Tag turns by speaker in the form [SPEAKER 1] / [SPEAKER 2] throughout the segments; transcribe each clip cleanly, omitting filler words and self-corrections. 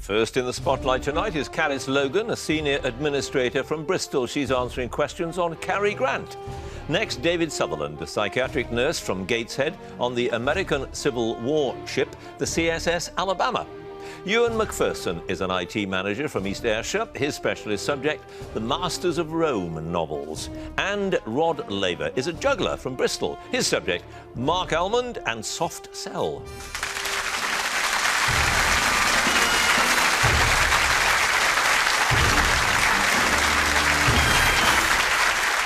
[SPEAKER 1] First in the spotlight tonight is CARYS Logan, a senior administrator from Bristol. She's answering questions on Cary Grant. Next, David Sutherland, a psychiatric nurse from Gateshead on the American Civil War ship, the CSS Alabama. Ewan McPherson is an IT manager from East Ayrshire. His specialist subject, the Masters of Rome novels. And Rod Laver is a juggler from Bristol. His subject, Marc Almond and Soft Cell.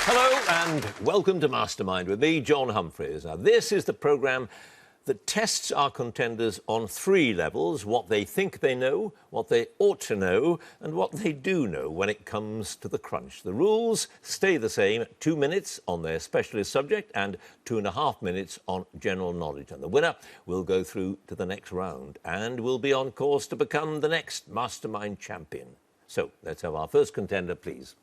[SPEAKER 1] Hello and welcome to Mastermind with me, John Humphrys. Now, this is the programme that tests our contenders on three levels: what they think they know, what they ought to know, and what they do know when it comes to the crunch. The rules stay the same: 2 minutes on their specialist subject and 2.5 minutes on general knowledge. And the winner will go through to the next round and will be on course to become the next Mastermind champion. So, let's have our first contender, please.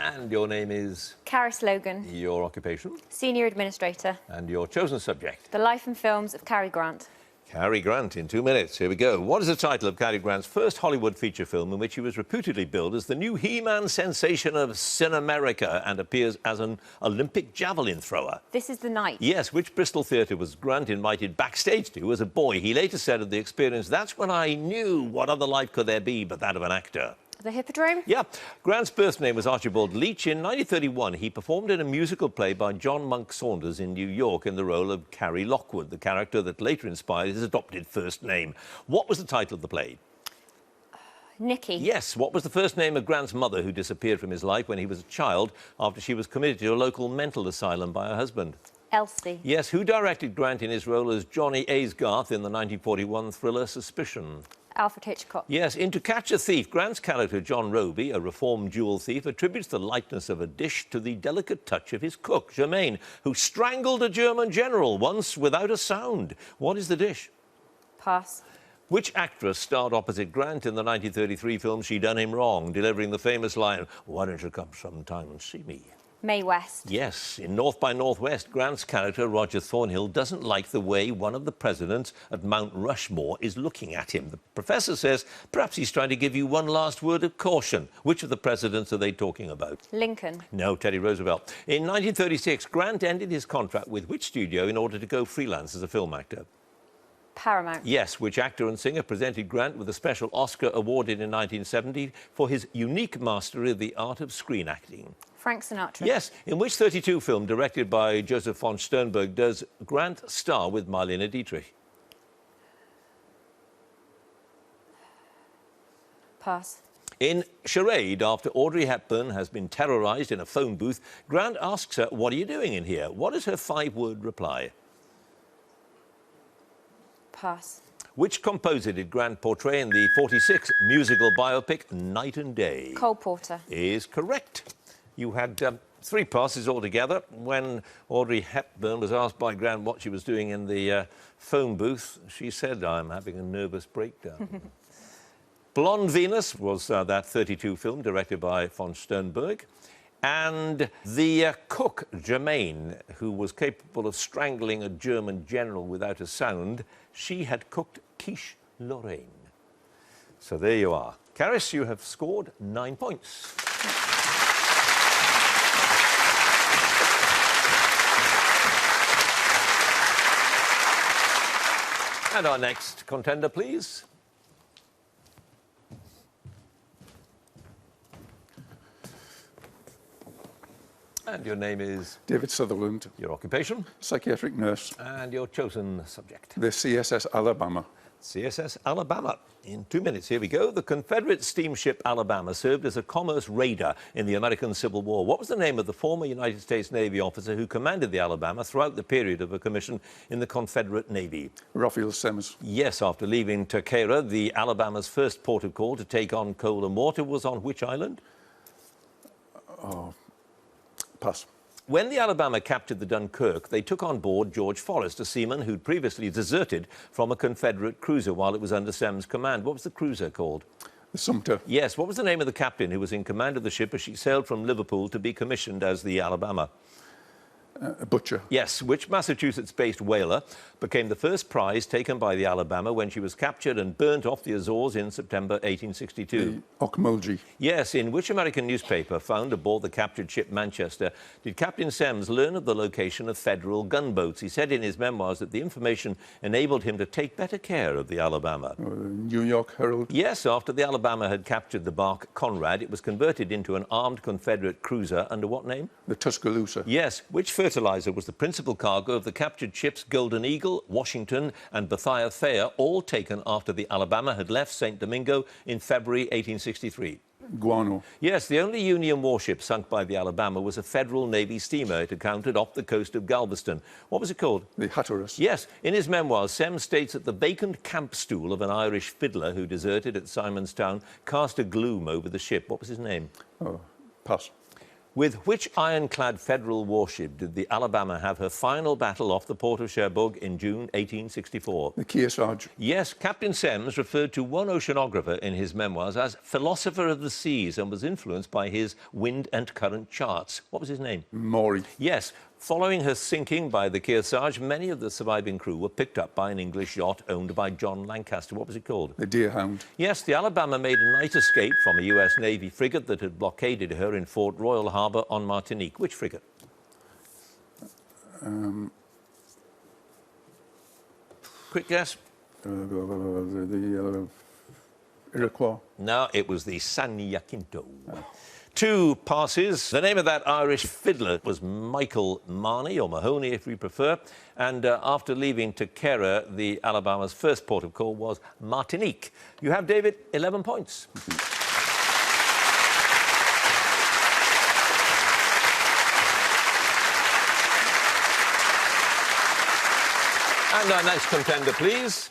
[SPEAKER 1] And your name is?
[SPEAKER 2] CARYS Logan.
[SPEAKER 1] Your occupation?
[SPEAKER 2] Senior Administrator.
[SPEAKER 1] And your chosen subject?
[SPEAKER 2] The life and films of Cary Grant.
[SPEAKER 1] Cary Grant in 2 minutes. Here we go. What is the title of Cary Grant's first Hollywood feature film in which he was reputedly billed as the new He-Man sensation of Cinemerica and appears as an Olympic javelin thrower?
[SPEAKER 2] This Is the Night.
[SPEAKER 1] Yes, which Bristol theatre was Grant invited backstage to as a boy? He later said of the experience, "That's when I knew what other life could there be but that of an actor."
[SPEAKER 2] The Hippodrome?
[SPEAKER 1] Yeah. Grant's birth name was Archibald Leach. In 1931, he performed in a musical play by John Monk Saunders in New York in the role of Carrie Lockwood, the character that later inspired his adopted first name. What was the title of the play?
[SPEAKER 2] Nicky.
[SPEAKER 1] Yes. What was the first name of Grant's mother, who disappeared from his life when he was a child after she was committed to a local mental asylum by her husband?
[SPEAKER 2] Elsie.
[SPEAKER 1] Yes. Who directed Grant in his role as Johnny Aysgarth in the 1941 thriller Suspicion?
[SPEAKER 2] Alfred Hitchcock.
[SPEAKER 1] Yes, in To Catch a Thief, Grant's character, John Roby, a reformed jewel thief, attributes the lightness of a dish to the delicate touch of his cook, Germaine, who strangled a German general once without a sound. What is the dish?
[SPEAKER 2] Pass. Which
[SPEAKER 1] actress starred opposite Grant in the 1933 film She Done Him Wrong, delivering the famous line, "Why don't you come sometime and see me?"
[SPEAKER 2] Mae West.
[SPEAKER 1] Yes, in North by Northwest, Grant's character, Roger Thornhill, doesn't like the way one of the presidents at Mount Rushmore is looking at him. The professor says perhaps he's trying to give you one last word of caution. Which of the presidents are they talking about?
[SPEAKER 2] Lincoln.
[SPEAKER 1] No, Teddy Roosevelt. In 1936, Grant ended his contract with which studio in order to go freelance as a film actor?
[SPEAKER 2] Paramount.
[SPEAKER 1] Yes, which actor and singer presented Grant with a special Oscar awarded in 1970 for his unique mastery of the art of screen acting?
[SPEAKER 2] Frank Sinatra.
[SPEAKER 1] Yes, in which 32 film directed by Joseph von Sternberg does Grant star with Marlene Dietrich?
[SPEAKER 2] Pass.
[SPEAKER 1] In Charade, after Audrey Hepburn has been terrorised in a phone booth, Grant asks her, "What are you doing in here?" What is her 5-word reply?
[SPEAKER 2] Pass. Which
[SPEAKER 1] composer did Grant portray in the 46 musical biopic Night and Day?
[SPEAKER 2] Cole Porter.
[SPEAKER 1] Is correct. You had 3 passes altogether. When Audrey Hepburn was asked by Grant what she was doing in the phone booth, she said, "I'm having a nervous breakdown." Blonde Venus was that 32 film directed by von Sternberg. And the cook, Germaine, who was capable of strangling a German general without a sound, she had cooked quiche Lorraine. So there you are. CARYS, you have scored 9 points. And our next contender, please. And your name is?
[SPEAKER 3] David Sutherland.
[SPEAKER 1] Your occupation?
[SPEAKER 3] Psychiatric nurse.
[SPEAKER 1] And your chosen subject?
[SPEAKER 3] The CSS Alabama.
[SPEAKER 1] CSS Alabama. In 2 minutes, here we go. The Confederate steamship Alabama served as a commerce raider in the American Civil War. What was the name of the former United States Navy officer who commanded the Alabama throughout the period of her commission in the Confederate Navy?
[SPEAKER 3] Raphael Semmes.
[SPEAKER 1] Yes, after leaving Tuckahoe, the Alabama's first port of call to take on coal and water was on which island?
[SPEAKER 3] Pass.
[SPEAKER 1] When the Alabama captured the Dunkirk, they took on board George Forrest, a seaman who'd previously deserted from a Confederate cruiser while it was under Semmes' command. What was the cruiser called?
[SPEAKER 3] The Sumter.
[SPEAKER 1] Yes. What was the name of the captain who was in command of the ship as she sailed from Liverpool to be commissioned as the Alabama?
[SPEAKER 3] A butcher.
[SPEAKER 1] Yes, which Massachusetts-based whaler became the first prize taken by the Alabama when she was captured and burnt off the Azores in September 1862?
[SPEAKER 3] The Ocmulgee.
[SPEAKER 1] Yes, in which American newspaper found aboard the captured ship Manchester did Captain Semmes learn of the location of Federal gunboats? He said in his memoirs that the information enabled him to take better care of the Alabama.
[SPEAKER 3] New York Herald.
[SPEAKER 1] Yes, after the Alabama had captured the bark Conrad, it was converted into an armed Confederate cruiser under what name?
[SPEAKER 3] The Tuscaloosa.
[SPEAKER 1] Yes, which fertilizer was the principal cargo of the captured ships Golden Eagle, Washington and Bethia Thayer, all taken after the Alabama had left St. Domingo in February 1863?
[SPEAKER 3] Guano.
[SPEAKER 1] Yes, the only Union warship sunk by the Alabama was a Federal Navy steamer. It encountered off the coast of Galveston. What was it called?
[SPEAKER 3] The Hatteras.
[SPEAKER 1] Yes, in his memoirs, Semmes states that the vacant camp stool of an Irish fiddler who deserted at Simonstown cast a gloom over the ship. What was his name?
[SPEAKER 3] Oh, pass.
[SPEAKER 1] With which ironclad Federal warship did the Alabama have her final battle off the port of Cherbourg in June 1864?
[SPEAKER 3] The Kearsarge.
[SPEAKER 1] Yes, Captain Semmes referred to one oceanographer in his memoirs as philosopher of the seas and was influenced by his wind and current charts. What was his name?
[SPEAKER 3] Maury.
[SPEAKER 1] Yes. Following her sinking by the Kearsarge, many of the surviving crew were picked up by an English yacht owned by John Lancaster. What was it called?
[SPEAKER 3] The Deerhound.
[SPEAKER 1] Yes, the Alabama made a night escape from a US Navy frigate that had blockaded her in Fort Royal Harbour on Martinique. Which frigate? Quick guess.
[SPEAKER 3] The Iroquois.
[SPEAKER 1] No, it was the San Jacinto. 2 passes. The name of that Irish fiddler was Michael Marney, or Mahoney if you prefer, and after leaving Takera, the Alabama's first port of call was Martinique. You have, David, 11 points. And our next contender, please.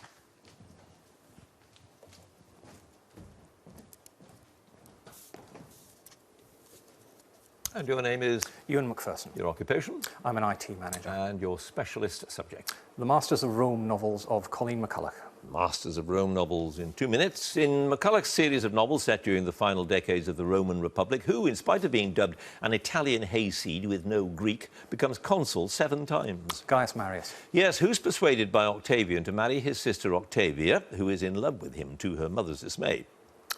[SPEAKER 1] And your name is?
[SPEAKER 4] EWEN McPherson.
[SPEAKER 1] Your occupation?
[SPEAKER 4] I'm an IT manager.
[SPEAKER 1] And your specialist subject?
[SPEAKER 4] The Masters of Rome novels of Colleen McCullough.
[SPEAKER 1] Masters of Rome novels in 2 minutes. In McCullough's series of novels set during the final decades of the Roman Republic, who, in spite of being dubbed an Italian hayseed with no Greek, becomes consul 7 times?
[SPEAKER 4] Gaius Marius.
[SPEAKER 1] Yes, who's persuaded by Octavian to marry his sister Octavia, who is in love with him to her mother's dismay?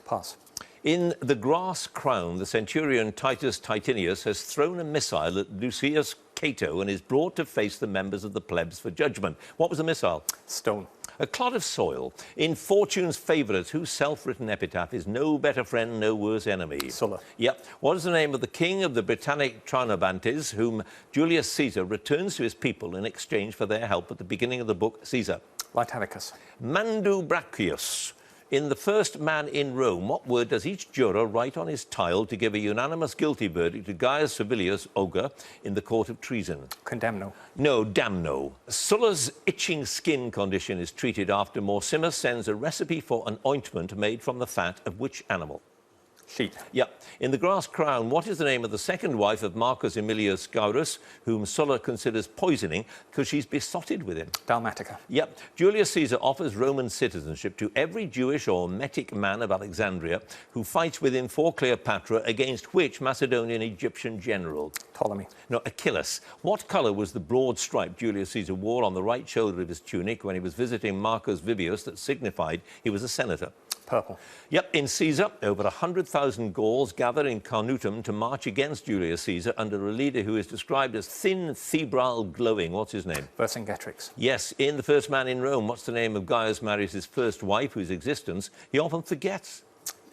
[SPEAKER 4] Pass.
[SPEAKER 1] In The Grass Crown, the centurion Titus Titinius has thrown a missile at Lucius Cato and is brought to face the members of the plebs for judgment. What was the missile?
[SPEAKER 4] Stone.
[SPEAKER 1] A clod of soil. In Fortune's Favourites, whose self-written epitaph is no better friend, no worse enemy?
[SPEAKER 4] Sulla.
[SPEAKER 1] Yep. What is the name of the king of the Britannic Trinobantes, whom Julius Caesar returns to his people in exchange for their help at the beginning of the book Caesar?
[SPEAKER 4] Lytarchus.
[SPEAKER 1] Mandubracius. In The First Man in Rome, what word does each juror write on his tile to give a unanimous guilty verdict to Gaius Servilius Ogre in the court of treason?
[SPEAKER 4] Condemno.
[SPEAKER 1] No, damno. Sulla's itching skin condition is treated after Morsimus sends a recipe for an ointment made from the fat of which animal?
[SPEAKER 4] Sheep.
[SPEAKER 1] Yep. In The Grass Crown, what is the name of the second wife of Marcus Aemilius Scaurus, whom Sulla considers poisoning because she's besotted with him?
[SPEAKER 4] Dalmatica.
[SPEAKER 1] Yep. Julius Caesar offers Roman citizenship to every Jewish or Metic man of Alexandria who fights with him for Cleopatra against which Macedonian Egyptian general?
[SPEAKER 4] Ptolemy.
[SPEAKER 1] No, Achilles. What colour was the broad stripe Julius Caesar wore on the right shoulder of his tunic when he was visiting Marcus Vibius that signified he was a senator?
[SPEAKER 4] Purple.
[SPEAKER 1] Yep, in Caesar, over 100,000 Gauls gather in Carnuntum to march against Julius Caesar under a leader who is described as thin, febrile, glowing. What's his name?
[SPEAKER 4] Vercingetorix.
[SPEAKER 1] Yes, in The First Man in Rome, what's the name of Gaius Marius' first wife, whose existence he often forgets?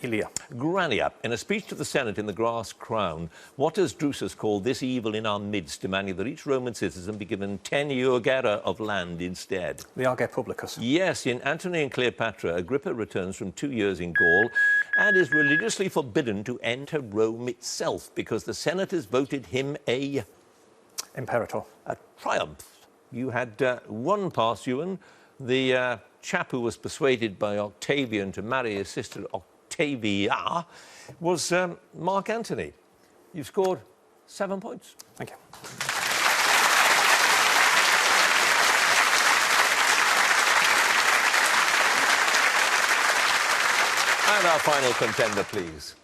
[SPEAKER 4] Ilia.
[SPEAKER 1] Grania. In a speech to the Senate in The Grass Crown, what does Drusus call this evil in our midst, demanding that each Roman citizen be given 10 jurgera of land instead?
[SPEAKER 4] The Arge Publicus.
[SPEAKER 1] Yes, in Antony and Cleopatra, Agrippa returns from 2 years in Gaul and is religiously forbidden to enter Rome itself because the senators voted him a
[SPEAKER 4] Imperator.
[SPEAKER 1] triumph. You had 1 pass, Ewan. The chap who was persuaded by Octavian to marry his sister Octavia was Marc Antony. You've scored 7 points.
[SPEAKER 4] Thank you.
[SPEAKER 1] And our final contender, please.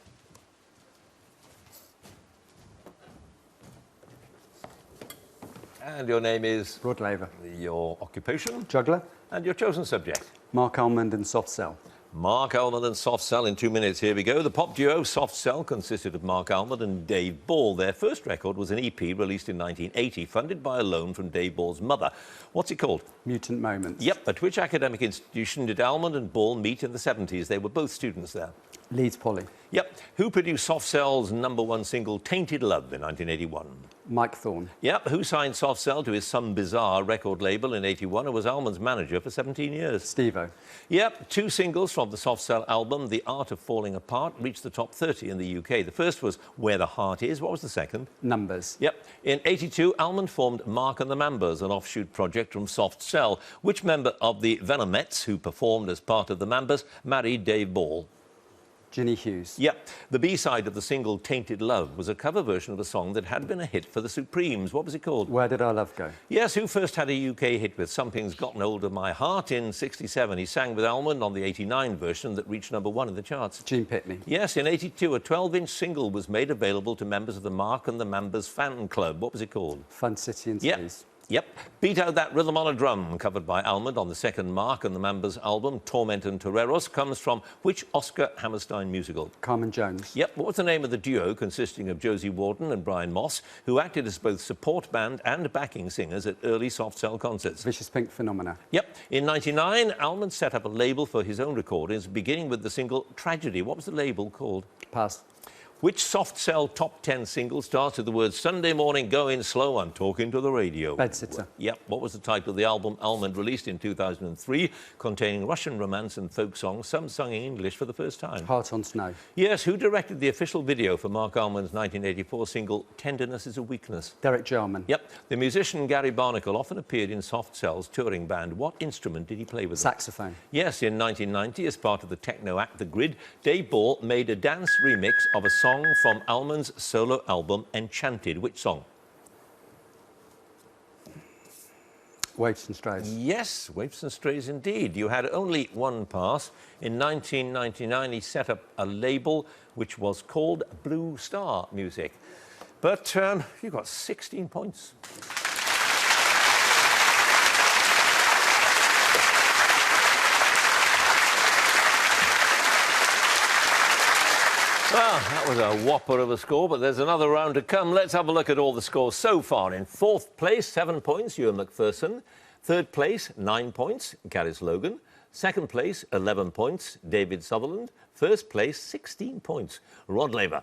[SPEAKER 1] And your name is?
[SPEAKER 5] Rod Laver.
[SPEAKER 1] Your occupation?
[SPEAKER 5] Juggler.
[SPEAKER 1] And your chosen subject?
[SPEAKER 5] Marc, Almond and Soft Cell.
[SPEAKER 1] Marc Almond and Soft Cell in 2 minutes. Here we go. The pop duo Soft Cell consisted of Marc Almond and Dave Ball. Their first record was an EP released in 1980, funded by a loan from Dave Ball's mother. What's it called?
[SPEAKER 5] Mutant Moments.
[SPEAKER 1] Yep. At which academic institution did Almond and Ball meet in the 70s? They were both students there.
[SPEAKER 5] Leeds Poly.
[SPEAKER 1] Yep. Who produced Soft Cell's #1 single Tainted Love in 1981?
[SPEAKER 5] Mike Thorne.
[SPEAKER 1] Yep. Who signed Soft Cell to his Some Bizarre record label in 81 and was Almond's manager for 17 years?
[SPEAKER 5] Steve-O.
[SPEAKER 1] Yep. 2 singles from the Soft Cell album, The Art of Falling Apart, reached the top 30 in the UK. The first was Where the Heart Is. What was the second?
[SPEAKER 5] Numbers.
[SPEAKER 1] Yep. In 82, Almond formed Marc and the Mambas, an offshoot project from Soft Cell. Which member of the Venomettes, who performed as part of the Mambas, married Dave Ball?
[SPEAKER 5] Ginny Hughes.
[SPEAKER 1] Yep. The B-side of the single Tainted Love was a cover version of a song that had been a hit for the Supremes. What was it called?
[SPEAKER 5] Where Did Our Love Go?
[SPEAKER 1] Yes, who first had a UK hit with Something's Gotten Hold of My Heart in 67? He sang with Almond on the 89 version that reached #1 in the charts.
[SPEAKER 5] Gene Pitney.
[SPEAKER 1] Yes, in 82, a 12-inch single was made available to members of the Marc and the Mambas fan club. What was it called?
[SPEAKER 5] Fun City and
[SPEAKER 1] Yep.
[SPEAKER 5] Seas.
[SPEAKER 1] Yep. Beat Out That Rhythm on a Drum, covered by Almond on the second Marc and the Mambas album, Torment and Toreros, comes from which Oscar Hammerstein musical?
[SPEAKER 5] Carmen Jones.
[SPEAKER 1] Yep. What was the name of the duo consisting of Josie Warden and Brian Moss, who acted as both support band and backing singers at early Soft Cell concerts?
[SPEAKER 5] Vicious Pink Phenomena.
[SPEAKER 1] Yep. In 99, Almond set up a label for his own recordings, beginning with the single Tragedy. What was the label called?
[SPEAKER 5] Pass.
[SPEAKER 1] Which Soft Cell top 10 single starts with the words Sunday morning going slow, I'm talking to the radio?
[SPEAKER 5] Bedsitter.
[SPEAKER 1] Yep. What was the title of the album Almond released in 2003, containing Russian romance and folk songs, some sung in English for the first time?
[SPEAKER 5] Heart on Snow.
[SPEAKER 1] Yes. Who directed the official video for Marc Almond's 1984 single Tenderness is a Weakness?
[SPEAKER 5] Derek Jarman.
[SPEAKER 1] Yep. The musician Gary Barnacle often appeared in Soft Cell's touring band. What instrument did he play with?
[SPEAKER 5] Saxophone.
[SPEAKER 1] Yes, in 1990, as part of the techno act The Grid, Dave Ball made a dance remix of a song from Almond's solo album Enchanted. Which song?
[SPEAKER 5] Waifs and Strays.
[SPEAKER 1] Yes, Waifs and Strays indeed. You had only one pass. In 1999, he set up a label which was called Blue Star Music. But you got 16 points. Well, that was a whopper of a score, but there's another round to come. Let's have a look at all the scores so far. In 4th place, 7 points, Ewan McPherson. 3rd place, 9 points, CARYS Logan. 2nd place, 11 points, David Sutherland. 1st place, 16 points, Rod Laver.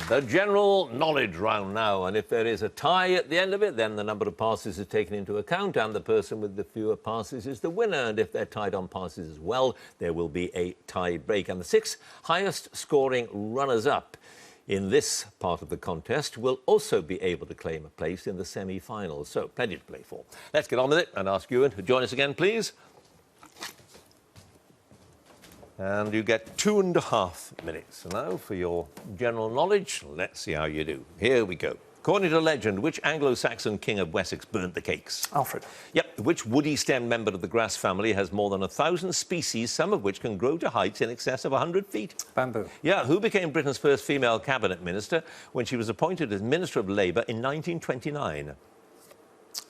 [SPEAKER 1] The general knowledge round now, and if there is a tie at the end of it, then the number of passes is taken into account and the person with the fewer passes is the winner. And if they're tied on passes as well, there will be a tie break. And the 6 highest scoring runners-up in this part of the contest will also be able to claim a place in the semi-finals. So plenty to play for. Let's get on with it and ask Ewan to join us again, please. And you get 2.5 minutes now for your general knowledge. Let's see how you do. Here we go. According to legend, which Anglo-Saxon king of Wessex burnt the cakes?
[SPEAKER 4] Alfred.
[SPEAKER 1] Yep. Which woody stem member of the grass family has more than 1,000 species, some of which can grow to heights in excess of 100 feet?
[SPEAKER 4] Bamboo.
[SPEAKER 1] Yeah. Who became Britain's first female cabinet minister when she was appointed as Minister of Labour in 1929?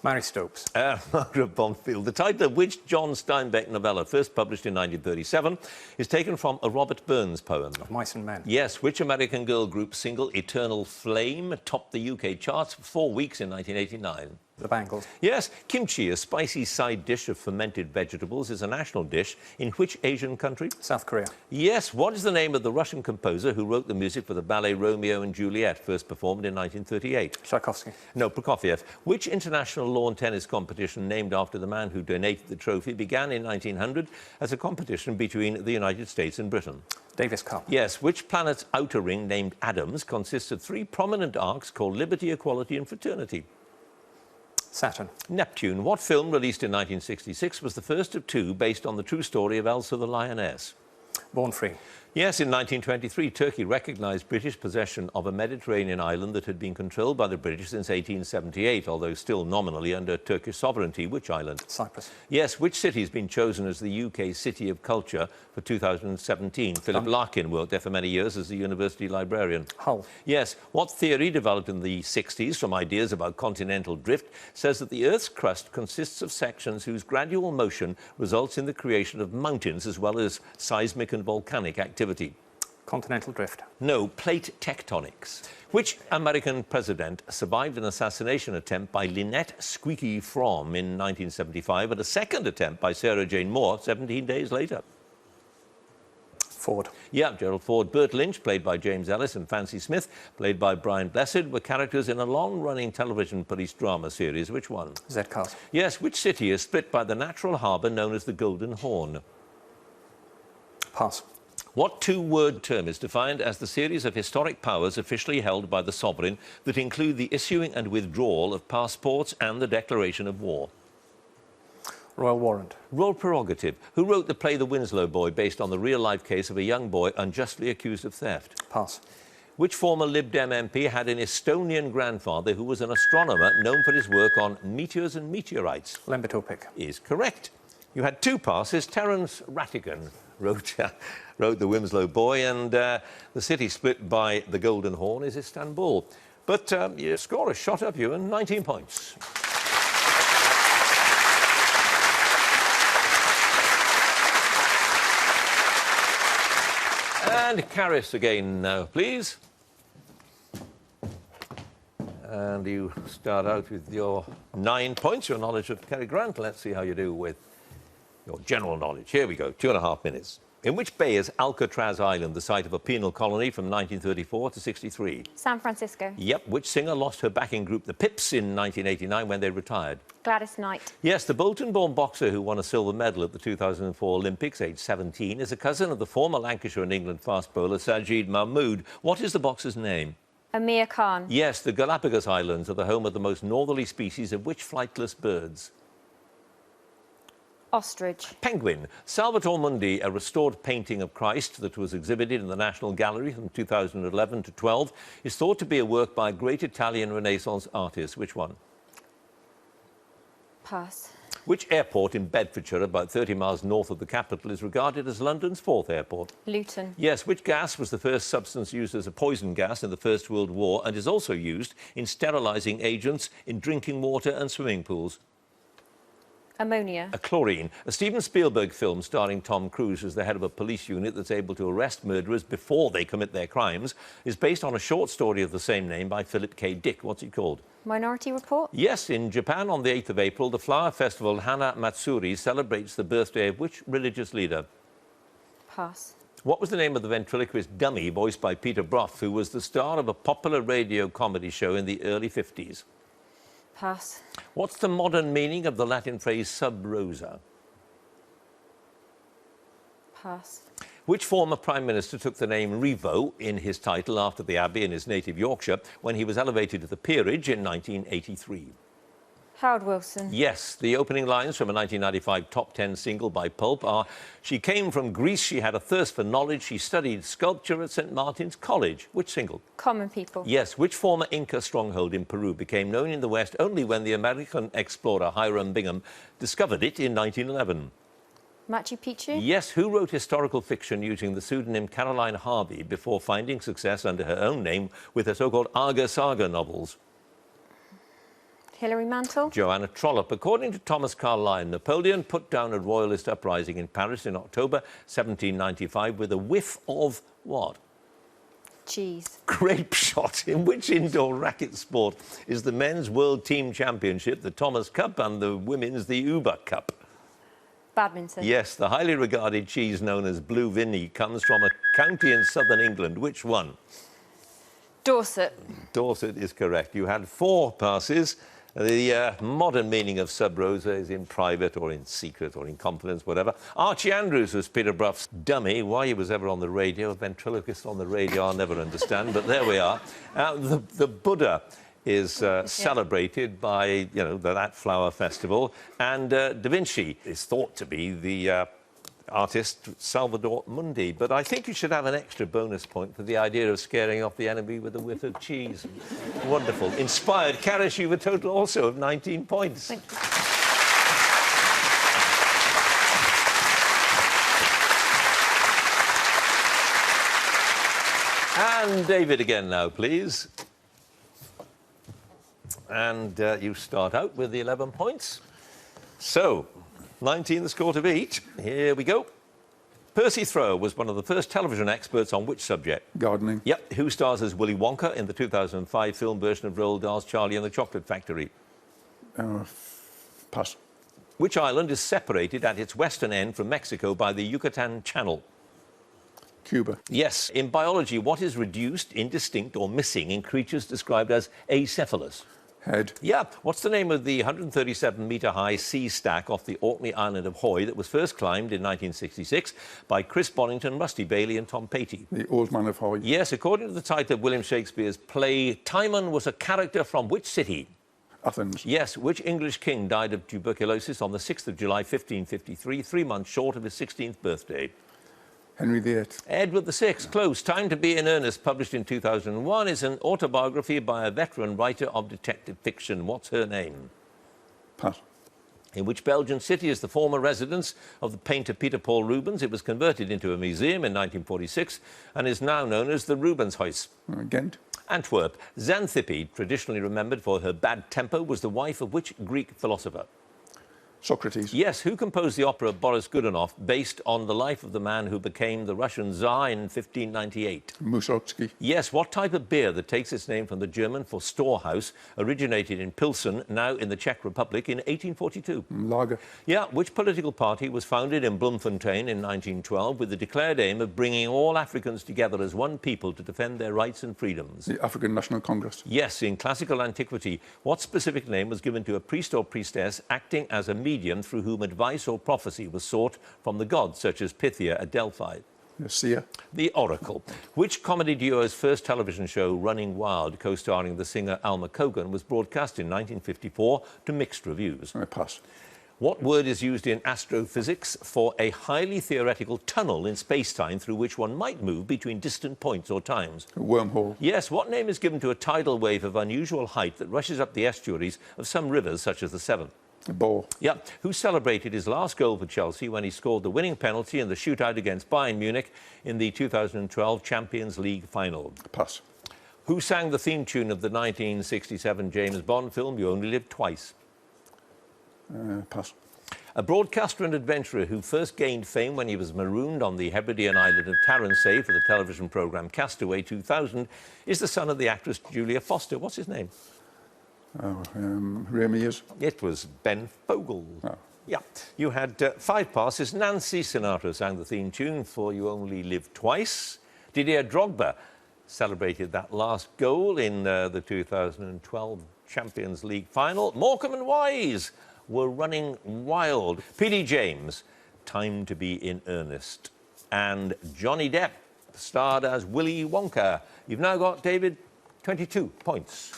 [SPEAKER 4] Mary Stopes.
[SPEAKER 1] Margaret Bonfield. The title of which John Steinbeck novella, first published in 1937, is taken from a Robert Burns poem?
[SPEAKER 4] Of Mice and Men.
[SPEAKER 1] Yes. Which American girl group single, Eternal Flame, topped the UK charts for 4 weeks in 1989?
[SPEAKER 4] The Bangles.
[SPEAKER 1] Yes. Kimchi, a spicy side dish of fermented vegetables, is a national dish in which Asian country?
[SPEAKER 4] South Korea.
[SPEAKER 1] Yes. What is the name of the Russian composer who wrote the music for the ballet Romeo and Juliet, first performed in 1938?
[SPEAKER 4] Tchaikovsky.
[SPEAKER 1] No, Prokofiev. Which international lawn tennis competition named after the man who donated the trophy began in 1900 as a competition between the United States and Britain?
[SPEAKER 4] Davis Cup.
[SPEAKER 1] Yes. Which planet's outer ring, named Adams, consists of 3 prominent arcs called Liberty, Equality and Fraternity?
[SPEAKER 4] Saturn.
[SPEAKER 1] Neptune. What film, released in 1966, was the first of 2 based on the true story of Elsa the Lioness?
[SPEAKER 4] Born Free.
[SPEAKER 1] Yes, in 1923, Turkey recognised British possession of a Mediterranean island that had been controlled by the British since 1878, although still nominally under Turkish sovereignty. Which island?
[SPEAKER 4] Cyprus.
[SPEAKER 1] Yes, which city has been chosen as the UK City of Culture for 2017? Philip Larkin worked there for many years as a university librarian.
[SPEAKER 4] Hull.
[SPEAKER 1] Yes, what theory developed in the 60s from ideas about continental drift says that the Earth's crust consists of sections whose gradual motion results in the creation of mountains as well as seismic and volcanic activity?
[SPEAKER 4] Continental drift.
[SPEAKER 1] No, plate tectonics. Which American president survived an assassination attempt by Lynette Squeaky Fromm in 1975 and a second attempt by Sarah Jane Moore 17 days later?
[SPEAKER 4] Ford.
[SPEAKER 1] Yeah, Gerald Ford. Burt Lynch, played by James Ellis, and Fancy Smith, played by Brian Blessed, were characters in a long-running television police drama series. Which one?
[SPEAKER 4] Z Cars.
[SPEAKER 1] Yes, which city is split by the natural harbour known as the Golden Horn?
[SPEAKER 4] Pass.
[SPEAKER 1] What two-word term is defined as the series of historic powers officially held by the sovereign that include the issuing and withdrawal of passports and the declaration of war?
[SPEAKER 4] Royal warrant.
[SPEAKER 1] Royal prerogative. Who wrote the play The Winslow Boy, based on the real-life case of a young boy unjustly accused of theft?
[SPEAKER 4] Pass.
[SPEAKER 1] Which former Lib Dem MP had an Estonian grandfather who was an astronomer known for his work on meteors and meteorites?
[SPEAKER 4] Lembit Opik.
[SPEAKER 1] Is correct. You had two passes. Terence Rattigan wrote The Winslow Boy, and the city split by the Golden Horn is Istanbul. But your score has shot up, Ewan, 19 points. And CARYS again now, please. And you start out with your 9 points, your knowledge of Cary Grant. Let's see how you do with your general knowledge. Here we go, 2.5 minutes. In which bay is Alcatraz Island the site of a penal colony from 1934 to 63?
[SPEAKER 2] San Francisco.
[SPEAKER 1] Yep. Which singer lost her backing group, the Pips, in 1989 when they retired?
[SPEAKER 2] Gladys Knight.
[SPEAKER 1] Yes, the Bolton-born boxer who won a silver medal at the 2004 Olympics, aged 17, is a cousin of the former Lancashire and England fast bowler Sajid Mahmood. What is the boxer's name?
[SPEAKER 2] Amir Khan.
[SPEAKER 1] Yes, the Galapagos Islands are the home of the most northerly species of which flightless birds?
[SPEAKER 2] Ostrich.
[SPEAKER 1] Penguin. Salvator Mundi, a restored painting of Christ that was exhibited in the National Gallery from 2011 to 12, is thought to be a work by a great Italian Renaissance artist. Which one?
[SPEAKER 2] Pass.
[SPEAKER 1] Which airport in Bedfordshire, about 30 miles north of the capital, is regarded as London's fourth airport?
[SPEAKER 2] Luton.
[SPEAKER 1] Yes. Which gas was the first substance used as a poison gas in the First World War and is also used in sterilising agents in drinking water and swimming pools?
[SPEAKER 2] Ammonia.
[SPEAKER 1] A chlorine. A Steven Spielberg film starring Tom Cruise as the head of a police unit that's able to arrest murderers before they commit their crimes is based on a short story of the same name by Philip K. Dick. What's it called?
[SPEAKER 2] Minority Report.
[SPEAKER 1] Yes, in Japan on the 8th of April, the flower festival Hana Matsuri celebrates the birthday of which religious leader?
[SPEAKER 2] Pass.
[SPEAKER 1] What was the name of the ventriloquist dummy voiced by Peter Brough, who was the star of a popular radio comedy show in the early 50s?
[SPEAKER 2] Pass.
[SPEAKER 1] What's the modern meaning of the Latin phrase sub rosa?
[SPEAKER 2] Pass.
[SPEAKER 1] Which former Prime Minister took the name Revo in his title after the Abbey in his native Yorkshire when he was elevated to the peerage in 1983?
[SPEAKER 2] Howard Wilson.
[SPEAKER 1] Yes, the opening lines from a 1995 top 10 single by Pulp are: she came from Greece, she had a thirst for knowledge, she studied sculpture at St. Martin's College. Which single?
[SPEAKER 2] Common People.
[SPEAKER 1] Yes, which former Inca stronghold in Peru became known in the West only when the American explorer Hiram Bingham discovered it in 1911?
[SPEAKER 2] Machu Picchu.
[SPEAKER 1] Yes, who wrote historical fiction using the pseudonym Caroline Harvey before finding success under her own name with her so-called Arga Saga novels?
[SPEAKER 2] Hilary Mantel.
[SPEAKER 1] Joanna Trollope. According to Thomas Carlyle, Napoleon put down a royalist uprising in Paris in October 1795 with a whiff of what?
[SPEAKER 2] Cheese.
[SPEAKER 1] Grape shot. In which indoor racket sport is the men's World Team Championship the Thomas Cup and the women's the Uber Cup?
[SPEAKER 2] Badminton.
[SPEAKER 1] Yes, the highly regarded cheese known as Blue Vinny comes from a county in southern England. Which one?
[SPEAKER 2] Dorset.
[SPEAKER 1] Dorset is correct. You had 4 passes. The modern meaning of sub rosa is in private or in secret or in confidence, whatever. Archie Andrews was Peter Brough's dummy. Why he was ever on the radio, a ventriloquist on the radio, I'll never understand, but there we are. The Buddha is celebrated by, you know, that flower festival, and Da Vinci is thought to be the artist Salvador Mundi. But I think you should have an extra bonus point for the idea of scaring off the enemy with a whiff of cheese. Wonderful. Inspired CARYS you a total also of 19 points.
[SPEAKER 2] Thank you.
[SPEAKER 1] And David again now, please. And you start out with the 11 points. So, 19 the score to beat. Here we go. Percy Throw was one of the first television experts on which subject?
[SPEAKER 3] Gardening.
[SPEAKER 1] Yep. Who stars as Willy Wonka in the 2005 film version of Roald Dahl's Charlie and the Chocolate Factory?
[SPEAKER 3] Pass.
[SPEAKER 1] Which island is separated at its western end from Mexico by the Yucatan Channel?
[SPEAKER 3] Cuba.
[SPEAKER 1] Yes. In biology, what is reduced, indistinct or missing in creatures described as acephalous?
[SPEAKER 3] Head.
[SPEAKER 1] Yeah. What's the name of the 137-metre-high sea stack off the Orkney island of Hoy that was first climbed in 1966 by Chris Bonington, Rusty Bailey and Tom Patey?
[SPEAKER 3] The Old Man of Hoy.
[SPEAKER 1] Yes. According to the title of William Shakespeare's play, Timon was a character from which city?
[SPEAKER 3] Athens.
[SPEAKER 1] Yes. Which English king died of tuberculosis on the 6th of July, 1553, 3 months short of his 16th birthday?
[SPEAKER 3] Henry VIII.
[SPEAKER 1] Edward VI. Close. Time to Be in Earnest, published in 2001, is an autobiography by a veteran writer of detective fiction. What's her name?
[SPEAKER 3] Pass.
[SPEAKER 1] In which Belgian city is the former residence of the painter Peter Paul Rubens? It was converted into a museum in 1946 and is now known as the Rubenshuis.
[SPEAKER 3] Ghent.
[SPEAKER 1] Antwerp. Xanthippe, traditionally remembered for her bad temper, was the wife of which Greek philosopher?
[SPEAKER 3] Socrates.
[SPEAKER 1] Yes. Who composed the opera Boris Godunov, based on the life of the man who became the Russian Tsar in 1598?
[SPEAKER 3] Mussorgsky.
[SPEAKER 1] Yes. What type of beer that takes its name from the German for storehouse originated in Pilsen, now in the Czech Republic, in 1842?
[SPEAKER 3] Lager.
[SPEAKER 1] Yeah. Which political party was founded in Bloemfontein in 1912 with the declared aim of bringing all Africans together as one people to defend their rights and freedoms?
[SPEAKER 3] The African National Congress.
[SPEAKER 1] Yes. In classical antiquity, what specific name was given to a priest or priestess acting as a medium through whom advice or prophecy was sought from the gods, such as Pythia at Delphi?
[SPEAKER 3] The Seer.
[SPEAKER 1] The Oracle. Which comedy duo's first television show, Running Wild, co-starring the singer Alma Cogan, was broadcast in 1954 to mixed reviews?
[SPEAKER 3] Pass.
[SPEAKER 1] What word is used in astrophysics for a highly theoretical tunnel in space-time through which one might move between distant points or times?
[SPEAKER 3] A wormhole.
[SPEAKER 1] Yes. What name is given to a tidal wave of unusual height that rushes up the estuaries of some rivers, such as the Severn?
[SPEAKER 3] A ball.
[SPEAKER 1] Yeah. Who celebrated his last goal for Chelsea when he scored the winning penalty in the shootout against Bayern Munich in the 2012 Champions League final?
[SPEAKER 3] Pass.
[SPEAKER 1] Who sang the theme tune of the 1967 James Bond film You Only Live Twice?
[SPEAKER 3] Pass.
[SPEAKER 1] A broadcaster and adventurer who first gained fame when he was marooned on the Hebridean island of Tarrensay for the television programme Castaway 2000 is the son of the actress Julia Foster. What's his name?
[SPEAKER 3] Ray Mears.
[SPEAKER 1] It was Ben Fogle.
[SPEAKER 3] Oh.
[SPEAKER 1] Yeah. You had 5 passes. Nancy Sinatra sang the theme tune for You Only Live Twice. Didier Drogba celebrated that last goal in the 2012 Champions League final. Morecambe and Wise were running wild. P.D. James, Time to Be in Earnest. And Johnny Depp starred as Willy Wonka. You've now got, David, 22 points.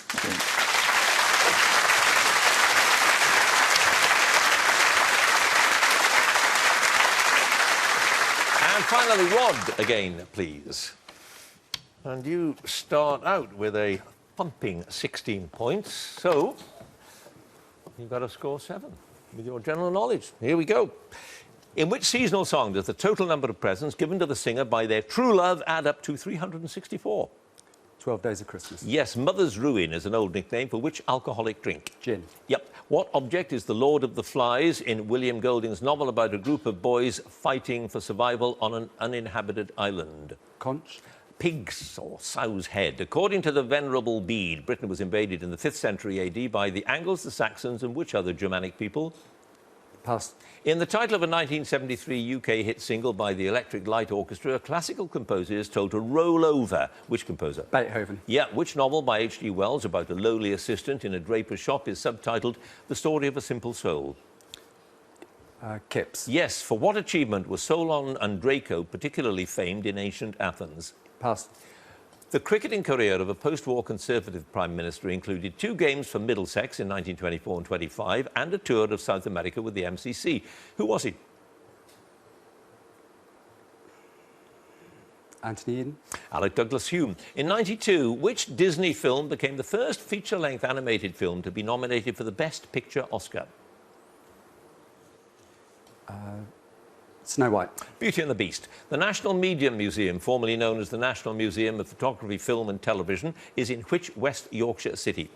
[SPEAKER 1] And finally, Rod again, please. And you start out with a thumping 16 points. So you've got to score 7 with your general knowledge. Here we go. In which seasonal song does the total number of presents given to the singer by their true love add up to 364?
[SPEAKER 5] 12 Days of Christmas.
[SPEAKER 1] Yes, Mother's Ruin is an old nickname for which alcoholic drink?
[SPEAKER 5] Gin.
[SPEAKER 1] Yep. What object is the Lord of the Flies in William Golding's novel about a group of boys fighting for survival on an uninhabited island?
[SPEAKER 5] Conch.
[SPEAKER 1] Pig's or sow's head. According to the Venerable Bede, Britain was invaded in the 5th century AD by the Angles, the Saxons and which other Germanic people?
[SPEAKER 5] Pass.
[SPEAKER 1] In the title of a 1973 UK hit single by the Electric Light Orchestra, a classical composer is told to roll over. Which composer?
[SPEAKER 5] Beethoven.
[SPEAKER 1] Yeah. Which novel by H.G. Wells about a lowly assistant in a draper's shop is subtitled The Story of a Simple Soul?
[SPEAKER 5] Kipps.
[SPEAKER 1] Yes. For what achievement was Solon and Draco particularly famed in ancient Athens?
[SPEAKER 5] Pass.
[SPEAKER 1] The cricketing career of a post-war Conservative Prime Minister included 2 games for Middlesex in 1924 and 25 and a tour of South America with the MCC. Who was he?
[SPEAKER 5] Anthony Eden.
[SPEAKER 1] Alec Douglas Hume. In '92, which Disney film became the first feature-length animated film to be nominated for the Best Picture Oscar?
[SPEAKER 5] Snow White.
[SPEAKER 1] Beauty and the Beast. The National Media Museum, formerly known as the National Museum of Photography, Film and Television, is in which West Yorkshire city?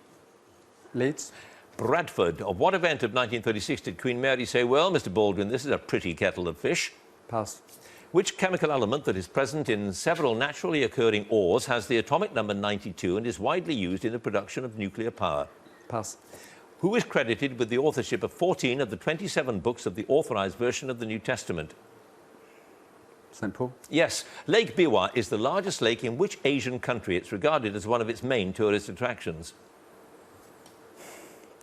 [SPEAKER 5] Leeds.
[SPEAKER 1] Bradford. Of what event of 1936 did Queen Mary say, well, Mr. Baldwin, this is a pretty kettle of fish?
[SPEAKER 5] Pass.
[SPEAKER 1] Which chemical element that is present in several naturally occurring ores has the atomic number 92 and is widely used in the production of nuclear power?
[SPEAKER 5] Pass.
[SPEAKER 1] Who is credited with the authorship of 14 of the 27 books of the authorized version of the New Testament?
[SPEAKER 5] St. Paul.
[SPEAKER 1] Yes. Lake Biwa is the largest lake in which Asian country? It's regarded as one of its main tourist attractions.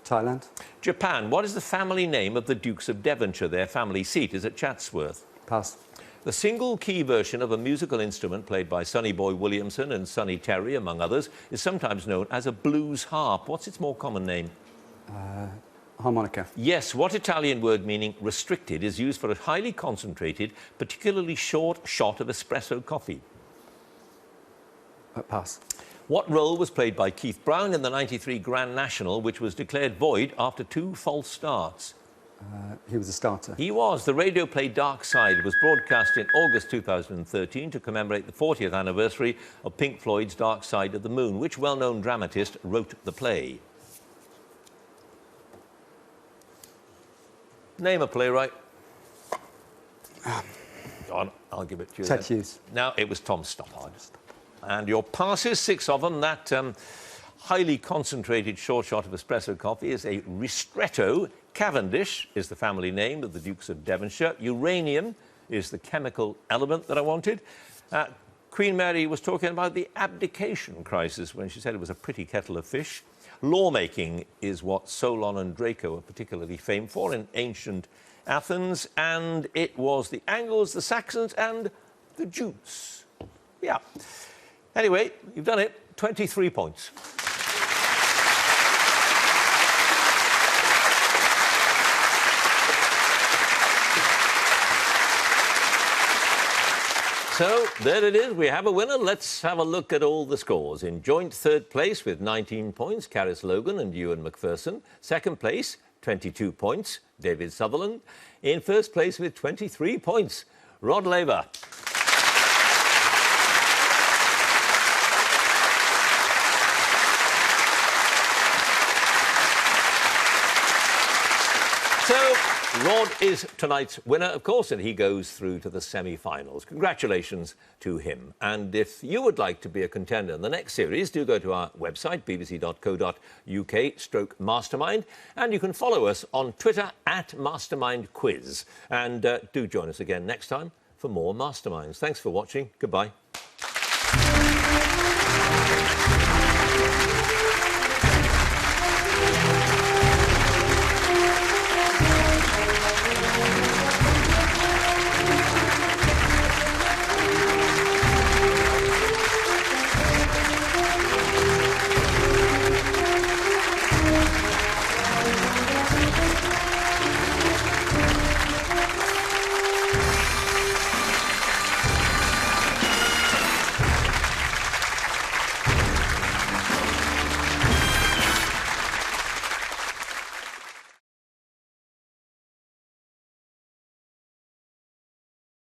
[SPEAKER 5] Thailand.
[SPEAKER 1] Japan. What is the family name of the Dukes of Devonshire? Their family seat is at Chatsworth.
[SPEAKER 5] Pass.
[SPEAKER 1] The single key version of a musical instrument played by Sonny Boy Williamson and Sonny Terry, among others, is sometimes known as a blues harp. What's its more common name?
[SPEAKER 5] Harmonica.
[SPEAKER 1] Yes. What Italian word meaning restricted is used for a highly concentrated, particularly short shot of espresso coffee?
[SPEAKER 5] Pass.
[SPEAKER 1] What role was played by Keith Brown in the '93 Grand National, which was declared void after 2 false starts?
[SPEAKER 5] He was a starter.
[SPEAKER 1] He was. The radio play Dark Side was broadcast in August 2013 to commemorate the 40th anniversary of Pink Floyd's Dark Side of the Moon. Which well-known dramatist wrote the play? Name a playwright. Go on, I'll give it to you.
[SPEAKER 5] Ted
[SPEAKER 1] then.
[SPEAKER 5] Hughes.
[SPEAKER 1] Now, it was Tom Stoppard. And your passes, 6 of them. That highly concentrated short shot of espresso coffee is a ristretto. Cavendish is the family name of the Dukes of Devonshire. Uranium is the chemical element that I wanted. Queen Mary was talking about the abdication crisis when she said it was a pretty kettle of fish. Lawmaking is what Solon and Draco are particularly famed for in ancient Athens, and it was the Angles, the Saxons, and the Jutes. Yeah. Anyway, you've done it. 23 points. So, there it is. We have a winner. Let's have a look at all the scores. In joint third place with 19 points, CARYS Logan and EWEN McPherson. Second place, 22 points, David Sutherland. In first place with 23 points, Rod Laver. So, Rod is tonight's winner, of course, and he goes through to the semi-finals. Congratulations to him. And if you would like to be a contender in the next series, do go to our website, bbc.co.uk/Mastermind, and you can follow us on Twitter @MastermindQuiz. And do join us again next time for more Masterminds. Thanks for watching. Goodbye.